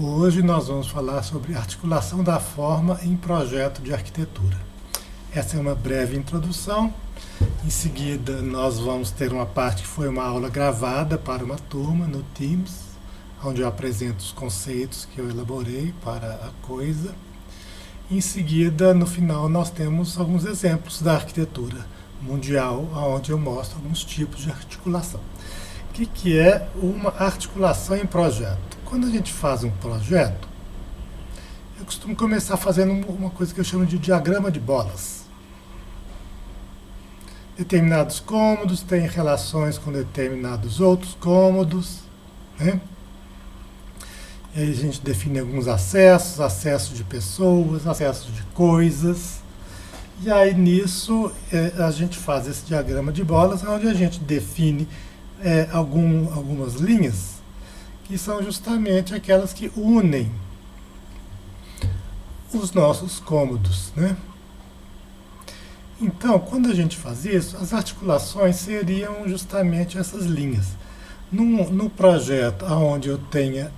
Hoje nós vamos falar sobre articulação da forma em projeto de arquitetura. Essa é uma breve introdução. Em seguida, nós vamos ter uma parte que foi uma aula gravada para uma turma no Teams, onde eu apresento os conceitos que eu elaborei para a coisa. Em seguida, no final, nós temos alguns exemplos da arquitetura mundial, onde eu mostro alguns tipos de articulação. O que é uma articulação em projeto? Quando a gente faz um projeto, eu costumo começar fazendo uma coisa que eu chamo de diagrama de bolas. Determinados cômodos têm relações com determinados outros cômodos, né? E aí a gente define alguns acessos, acesso de pessoas, acesso de coisas. E aí nisso a gente faz esse diagrama de bolas, onde a gente define algumas linhas que são justamente aquelas que unem os nossos cômodos, né? Então, quando a gente faz isso, as articulações seriam justamente essas linhas. No projeto onde eu tenha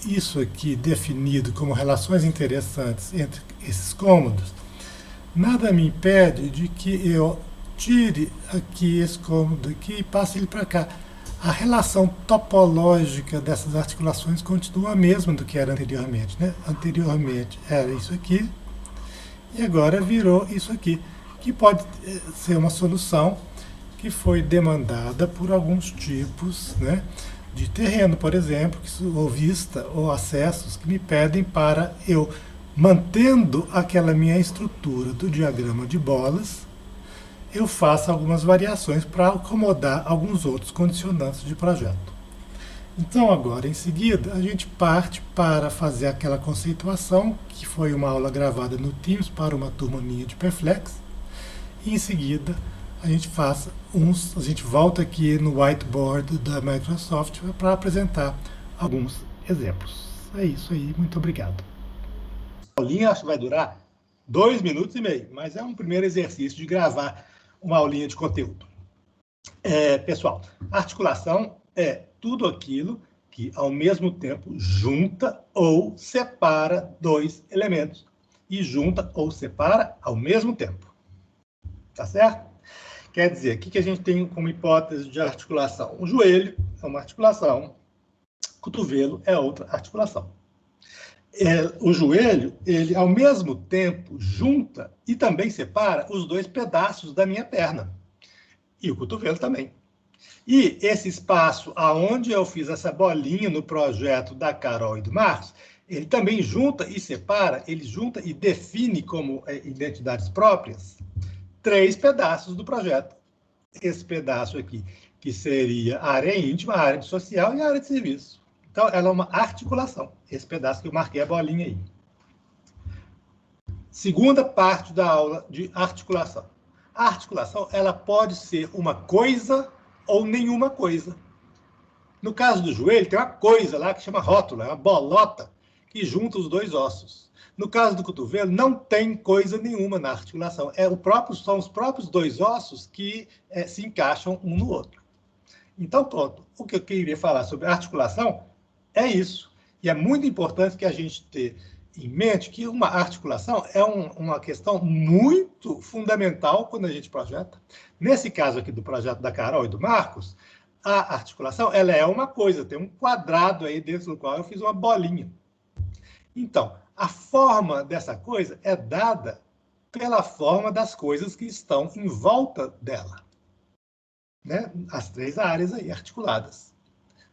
isso aqui definido como relações interessantes entre esses cômodos, nada me impede de que eu tire aqui esse cômodo aqui e passe ele para cá. A relação topológica dessas articulações continua a mesma do que era anteriormente, né? Anteriormente era isso aqui e agora virou isso aqui, que pode ser uma solução que foi demandada por alguns tipos, né, de terreno, por exemplo, ou vista ou acessos que me pedem para eu, mantendo aquela minha estrutura do diagrama de bolas, eu faço algumas variações para acomodar alguns outros condicionantes de projeto. Então, agora, em seguida, a gente parte para fazer aquela conceituação, que foi uma aula gravada no Teams para uma turma minha de Perflex, e em seguida a gente volta aqui no whiteboard da Microsoft para apresentar alguns exemplos. É isso aí, muito obrigado. A aulinha acho que vai durar 2 minutos e meio, mas é um primeiro exercício de gravar uma aulinha de conteúdo. Pessoal, articulação é tudo aquilo que, ao mesmo tempo, junta ou separa dois elementos. E junta ou separa ao mesmo tempo. Tá certo? Quer dizer, o que a gente tem como hipótese de articulação? O joelho é uma articulação, o cotovelo é outra articulação. O joelho, ele ao mesmo tempo junta e também separa os dois pedaços da minha perna. E o cotovelo também. E esse espaço aonde eu fiz essa bolinha no projeto da Carol e do Marcos, ele também junta e separa, ele junta e define como identidades próprias 3 pedaços do projeto. Esse pedaço aqui, que seria a área íntima, a área social e a área de serviço. Então, ela é uma articulação. Esse pedaço que eu marquei a bolinha aí. Segunda parte da aula de articulação. A articulação, ela pode ser uma coisa ou nenhuma coisa. No caso do joelho, tem uma coisa lá que chama rótula, é uma bolota que junta os dois ossos. No caso do cotovelo, não tem coisa nenhuma na articulação. São os próprios dois ossos que se encaixam um no outro. Então, pronto. O que eu queria falar sobre articulação é isso. E é muito importante que a gente tenha em mente que uma articulação é uma questão muito fundamental quando a gente projeta. Nesse caso aqui do projeto da Carol e do Marcos, a articulação ela é uma coisa, tem um quadrado aí dentro do qual eu fiz uma bolinha. Então, a forma dessa coisa é dada pela forma das coisas que estão em volta dela. Né? As 3 áreas aí articuladas.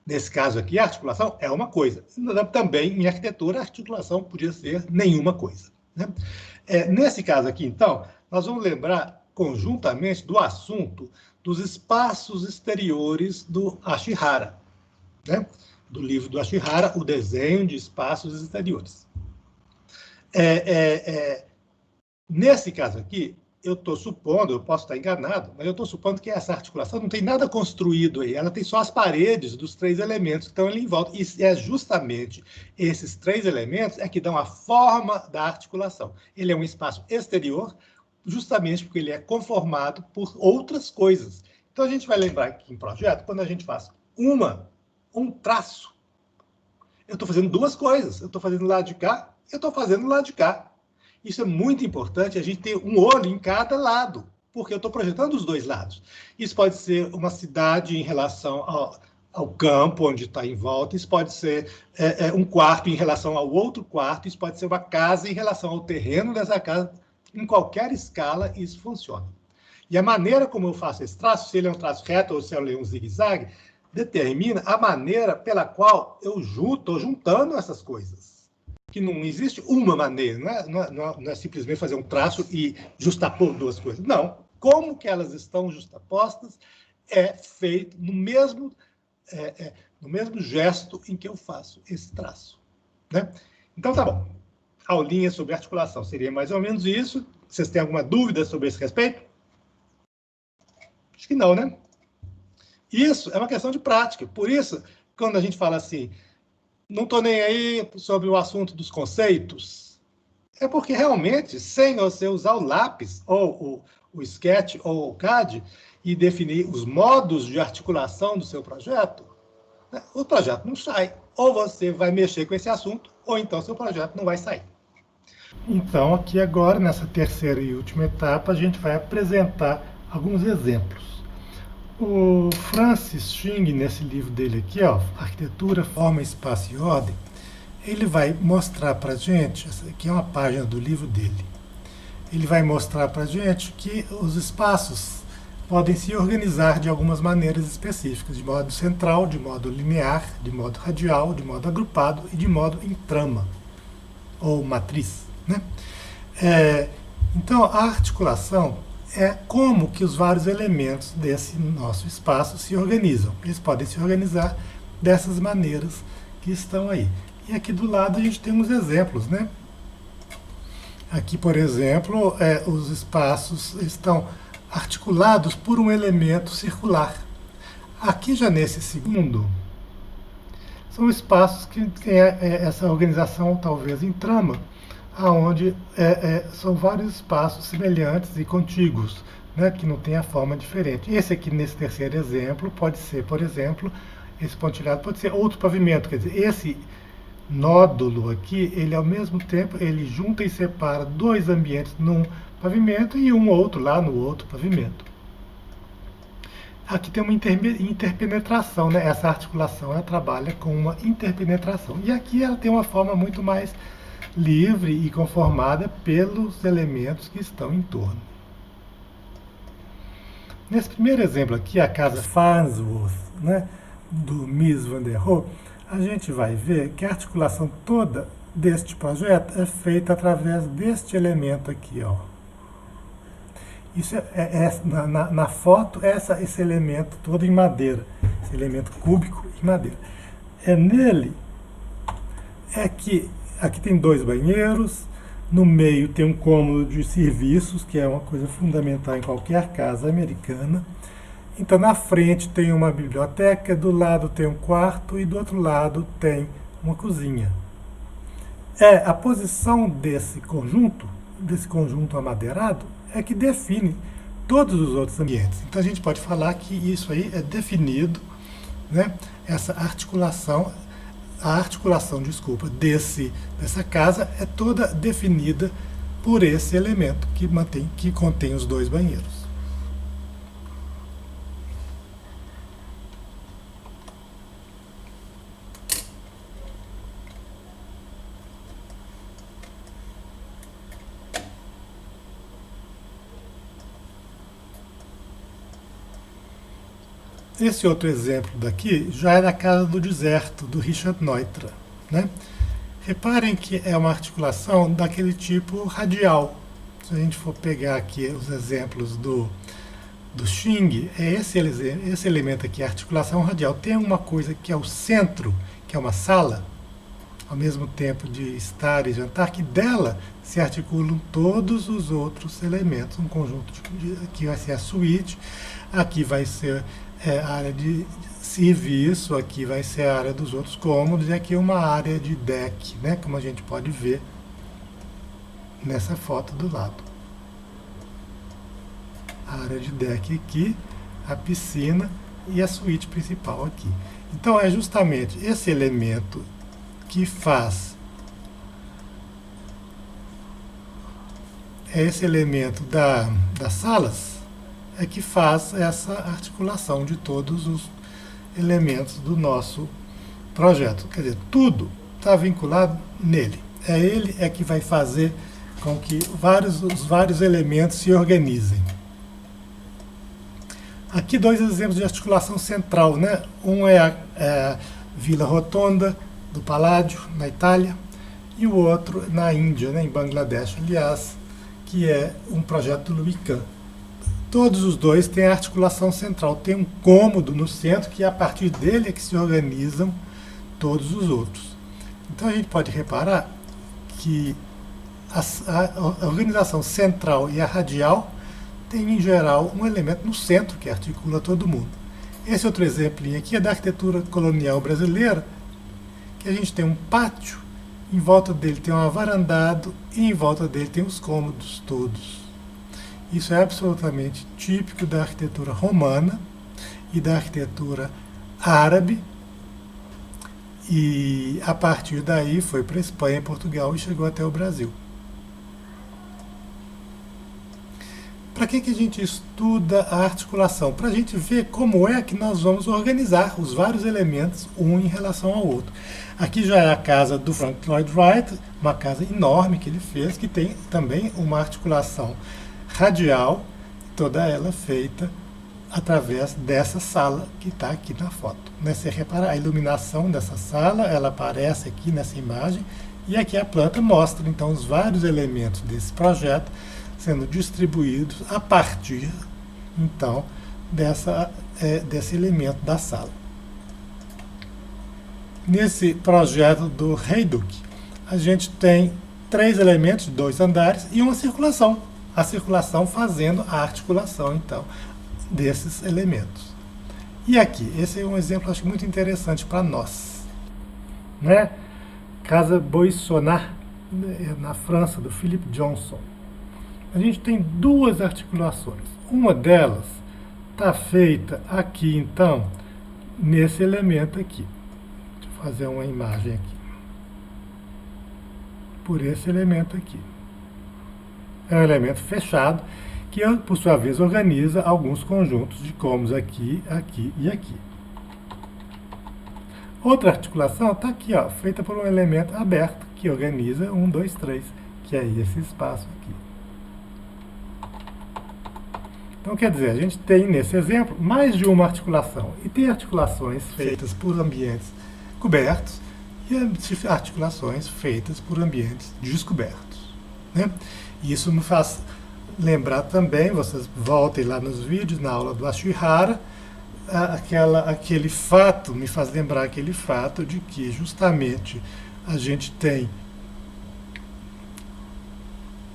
Nesse caso aqui, a articulação é uma coisa. Também, em arquitetura, a articulação podia ser nenhuma coisa. Né? Nesse caso aqui, então, nós vamos lembrar conjuntamente do assunto dos espaços exteriores do Ashihara, né? Do livro do Ashihara, O Desenho de Espaços Exteriores. Nesse caso aqui, eu estou supondo, eu posso estar enganado, mas eu estou supondo que essa articulação não tem nada construído aí, ela tem só as paredes dos 3 elementos que estão ali em volta. E é justamente esses 3 elementos que dão a forma da articulação. Ele é um espaço exterior, justamente porque ele é conformado por outras coisas. Então, a gente vai lembrar que em projeto, quando a gente faz um traço, eu estou fazendo duas coisas. Eu estou fazendo do lado de cá, eu estou fazendo do lado de cá. Isso é muito importante, a gente ter um olho em cada lado, porque eu estou projetando os dois lados. Isso pode ser uma cidade em relação ao campo onde está em volta, isso pode ser um quarto em relação ao outro quarto, isso pode ser uma casa em relação ao terreno dessa casa. Em qualquer escala, isso funciona. E a maneira como eu faço esse traço, se ele é um traço reto ou se ele é um zigue-zague, determina a maneira pela qual eu estou juntando essas coisas. Que não existe uma maneira, não é simplesmente fazer um traço e justapor duas coisas. Não. Como que elas estão justapostas é feito no mesmo gesto em que eu faço esse traço. Né? Então, tá bom. Aulinha sobre articulação seria mais ou menos isso. Vocês têm alguma dúvida sobre esse respeito? Acho que não, né? Isso é uma questão de prática. Por isso, quando a gente fala assim, não estou nem aí sobre o assunto dos conceitos, é porque realmente, sem você usar o lápis, ou o Sketch, ou o CAD, e definir os modos de articulação do seu projeto, né, o projeto não sai. Ou você vai mexer com esse assunto, ou então seu projeto não vai sair. Então, aqui agora, nessa terceira e última etapa, a gente vai apresentar alguns exemplos. O Francis Xing, nesse livro dele aqui, ó, Arquitetura, Forma, Espaço e Ordem, ele vai mostrar para a gente, essa aqui é uma página do livro dele, ele vai mostrar para a gente que os espaços podem se organizar de algumas maneiras específicas, de modo central, de modo linear, de modo radial, de modo agrupado e de modo em trama, ou matriz. Né? Então, a articulação é como que os vários elementos desse nosso espaço se organizam. Eles podem se organizar dessas maneiras que estão aí. E aqui do lado a gente tem uns exemplos, né? Aqui, por exemplo, os espaços estão articulados por um elemento circular. Aqui já nesse segundo, são espaços que têm essa organização talvez em trama, onde são vários espaços semelhantes e contíguos, né, que não tem a forma diferente. Esse aqui, nesse terceiro exemplo, pode ser, por exemplo, esse pontilhado pode ser outro pavimento, quer dizer, esse nódulo aqui, ele ao mesmo tempo, ele junta e separa dois ambientes num pavimento e um outro lá no outro pavimento. Aqui tem uma interpenetração, né? Essa articulação, ela trabalha com uma interpenetração. E aqui ela tem uma forma muito mais livre e conformada pelos elementos que estão em torno. Nesse primeiro exemplo aqui, a casa Farnsworth, né, do Mies van der Rohe, a gente vai ver que a articulação toda deste projeto é feita através deste elemento aqui, ó. Isso na foto, esse elemento todo em madeira, esse elemento cúbico em madeira. É nele que aqui tem dois banheiros, no meio tem um cômodo de serviços, que é uma coisa fundamental em qualquer casa americana. Então, na frente tem uma biblioteca, do lado tem um quarto e do outro lado tem uma cozinha. A posição desse conjunto amadeirado, é que define todos os outros ambientes. Então, a gente pode falar que isso aí é definido, né? Essa articulação, dessa casa é toda definida por esse elemento que contém os dois banheiros. Esse outro exemplo daqui já é da Casa do Deserto, do Richard Neutra. Né? Reparem que é uma articulação daquele tipo radial. Se a gente for pegar aqui os exemplos do Xing, é esse elemento aqui, a articulação radial. Tem uma coisa que é o centro, que é uma sala, ao mesmo tempo de estar e jantar, que dela se articulam todos os outros elementos. Um conjunto aqui vai ser a suíte, aqui vai ser a área de serviço, aqui vai ser a área dos outros cômodos, e aqui uma área de deck, né, como a gente pode ver nessa foto do lado. A área de deck aqui, a piscina e a suíte principal aqui. Então, é justamente esse elemento que faz, é esse elemento das salas, é que faz essa articulação de todos os elementos do nosso projeto. Quer dizer, tudo está vinculado nele. É ele que vai fazer com que os vários elementos se organizem. Aqui dois exemplos de articulação central, né? Um é a Vila Rotonda do Palladio, na Itália, e o outro na Índia, né? Em Bangladesh, aliás, que é um projeto do Louis Kahn. Todos os dois têm a articulação central, tem um cômodo no centro que a partir dele é que se organizam todos os outros. Então a gente pode reparar que a organização central e a radial tem em geral um elemento no centro que articula todo mundo. Esse outro exemplo aqui é da arquitetura colonial brasileira, que a gente tem um pátio, em volta dele tem um avarandado e em volta dele tem os cômodos todos. Isso é absolutamente típico da arquitetura romana e da arquitetura árabe, e a partir daí foi para a Espanha e Portugal e chegou até o Brasil. Para que a gente estuda a articulação? Para a gente ver como é que nós vamos organizar os vários elementos um em relação ao outro. Aqui já é a casa do Frank Lloyd Wright, uma casa enorme que ele fez, que tem também uma articulação radial, toda ela feita através dessa sala que está aqui na foto. Você repara a iluminação dessa sala, ela aparece aqui nessa imagem, e aqui a planta mostra então os vários elementos desse projeto sendo distribuídos a partir então desse elemento da sala. Nesse projeto do Hajduk, a gente tem 3 elementos, 2 andares e uma circulação. A circulação fazendo a articulação, então, desses elementos. E aqui, esse é um exemplo, acho muito interessante para nós. Né? Casa Boissonnas, na França, do Philip Johnson. A gente tem 2 articulações. Uma delas está feita aqui, então, nesse elemento aqui. Deixa eu fazer uma imagem aqui. Por esse elemento aqui. É um elemento fechado que, por sua vez, organiza alguns conjuntos de cômodos aqui, aqui e aqui. Outra articulação está aqui, ó, feita por um elemento aberto que organiza 1, 2, 3, que é esse espaço aqui. Então, quer dizer, a gente tem, nesse exemplo, mais de uma articulação. E tem articulações feitas por ambientes cobertos e articulações feitas por ambientes descobertos. Né? Isso me faz lembrar também, vocês voltem lá nos vídeos, na aula do Ashihara, aquele fato, me faz lembrar aquele fato de que justamente a gente tem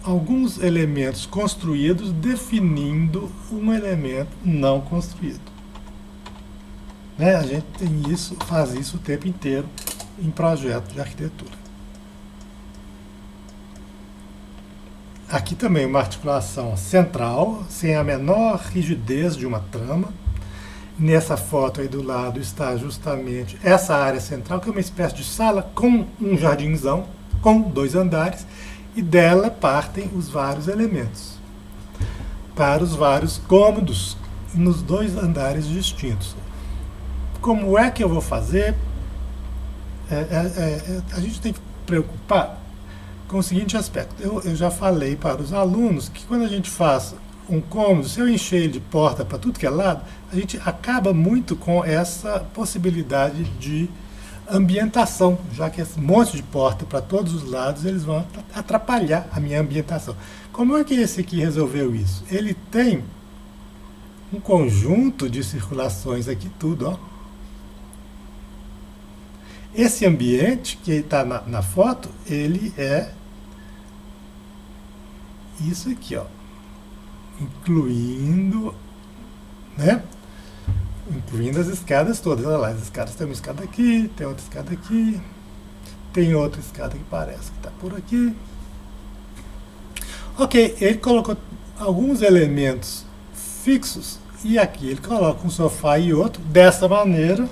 alguns elementos construídos definindo um elemento não construído. Né? A gente tem isso, faz isso o tempo inteiro em projetos de arquitetura. Aqui também uma articulação central, sem a menor rigidez de uma trama. Nessa foto aí do lado está justamente essa área central, que é uma espécie de sala com um jardinzão, com 2 andares, e dela partem os vários elementos para os vários cômodos nos 2 andares distintos. Como é que eu vou fazer? A gente tem que preocupar com o seguinte aspecto. Eu já falei para os alunos que quando a gente faz um cômodo, se eu encher ele de porta para tudo que é lado, a gente acaba muito com essa possibilidade de ambientação, já que esse monte de porta para todos os lados, eles vão atrapalhar a minha ambientação. Como é que esse aqui resolveu isso? Ele tem um conjunto de circulações aqui, tudo, ó. Esse ambiente que está na foto, ele é isso aqui, ó, incluindo, né? Incluindo as escadas todas. Olha lá, as escadas, tem uma escada aqui, tem outra escada aqui, tem outra escada que parece que está por aqui. Ok, ele colocou alguns elementos fixos e aqui ele coloca um sofá e outro dessa maneira.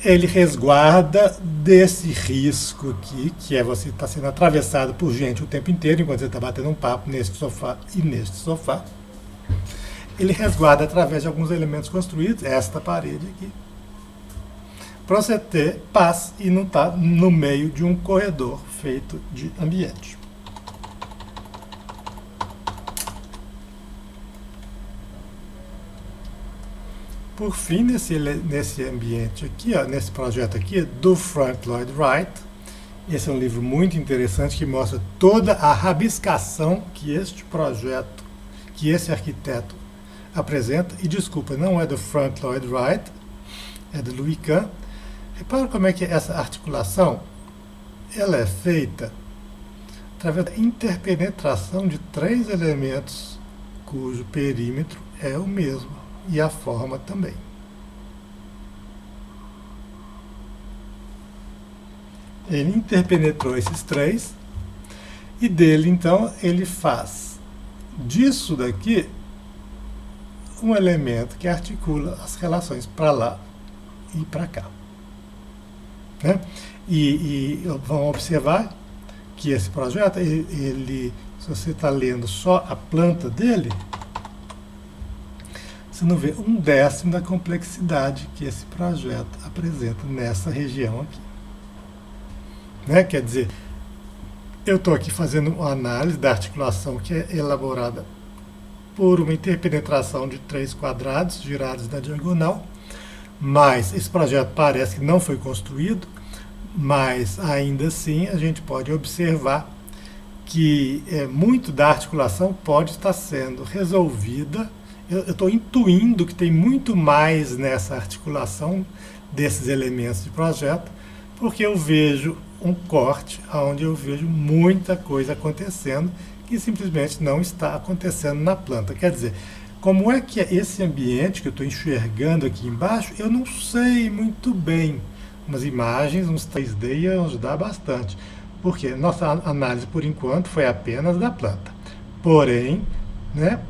ele resguarda desse risco aqui, que é você estar sendo atravessado por gente o tempo inteiro, enquanto você está batendo um papo neste sofá e neste sofá. Ele resguarda através de alguns elementos construídos, esta parede aqui, para você ter paz e não estar no meio de um corredor feito de ambiente. Por fim, nesse ambiente aqui, ó, nesse projeto aqui, do Frank Lloyd Wright, esse é um livro muito interessante que mostra toda a rabiscação que este projeto, que esse arquiteto apresenta. E desculpa, não é do Frank Lloyd Wright, é do Louis Kahn. Repara como é que essa articulação ela é feita através da interpenetração de 3 elementos cujo perímetro é o mesmo. E a forma também. Ele interpenetrou esses 3 e dele, então, ele faz disso daqui um elemento que articula as relações para lá e para cá. Né? E vamos observar que esse projeto, ele se você está lendo só a planta dele, você não vê 1/10 da complexidade que esse projeto apresenta nessa região aqui. Né? Quer dizer, eu estou aqui fazendo uma análise da articulação que é elaborada por uma interpenetração de 3 quadrados girados na diagonal, mas esse projeto parece que não foi construído, mas ainda assim a gente pode observar que muito da articulação pode estar sendo resolvida. Eu estou intuindo que tem muito mais nessa articulação desses elementos de projeto, porque eu vejo um corte onde eu vejo muita coisa acontecendo que simplesmente não está acontecendo na planta. Quer dizer, como é que é esse ambiente que eu estou enxergando aqui embaixo, eu não sei muito bem. Umas imagens, uns 3D iam ajudar bastante, porque nossa análise por enquanto foi apenas da planta. Porém,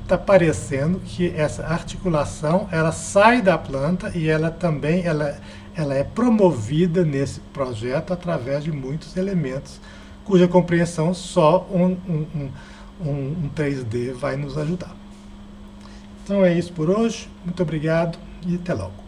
está parecendo que essa articulação ela sai da planta e ela também ela é promovida nesse projeto através de muitos elementos cuja compreensão só um 3D vai nos ajudar. Então é isso por hoje. Muito obrigado e até logo.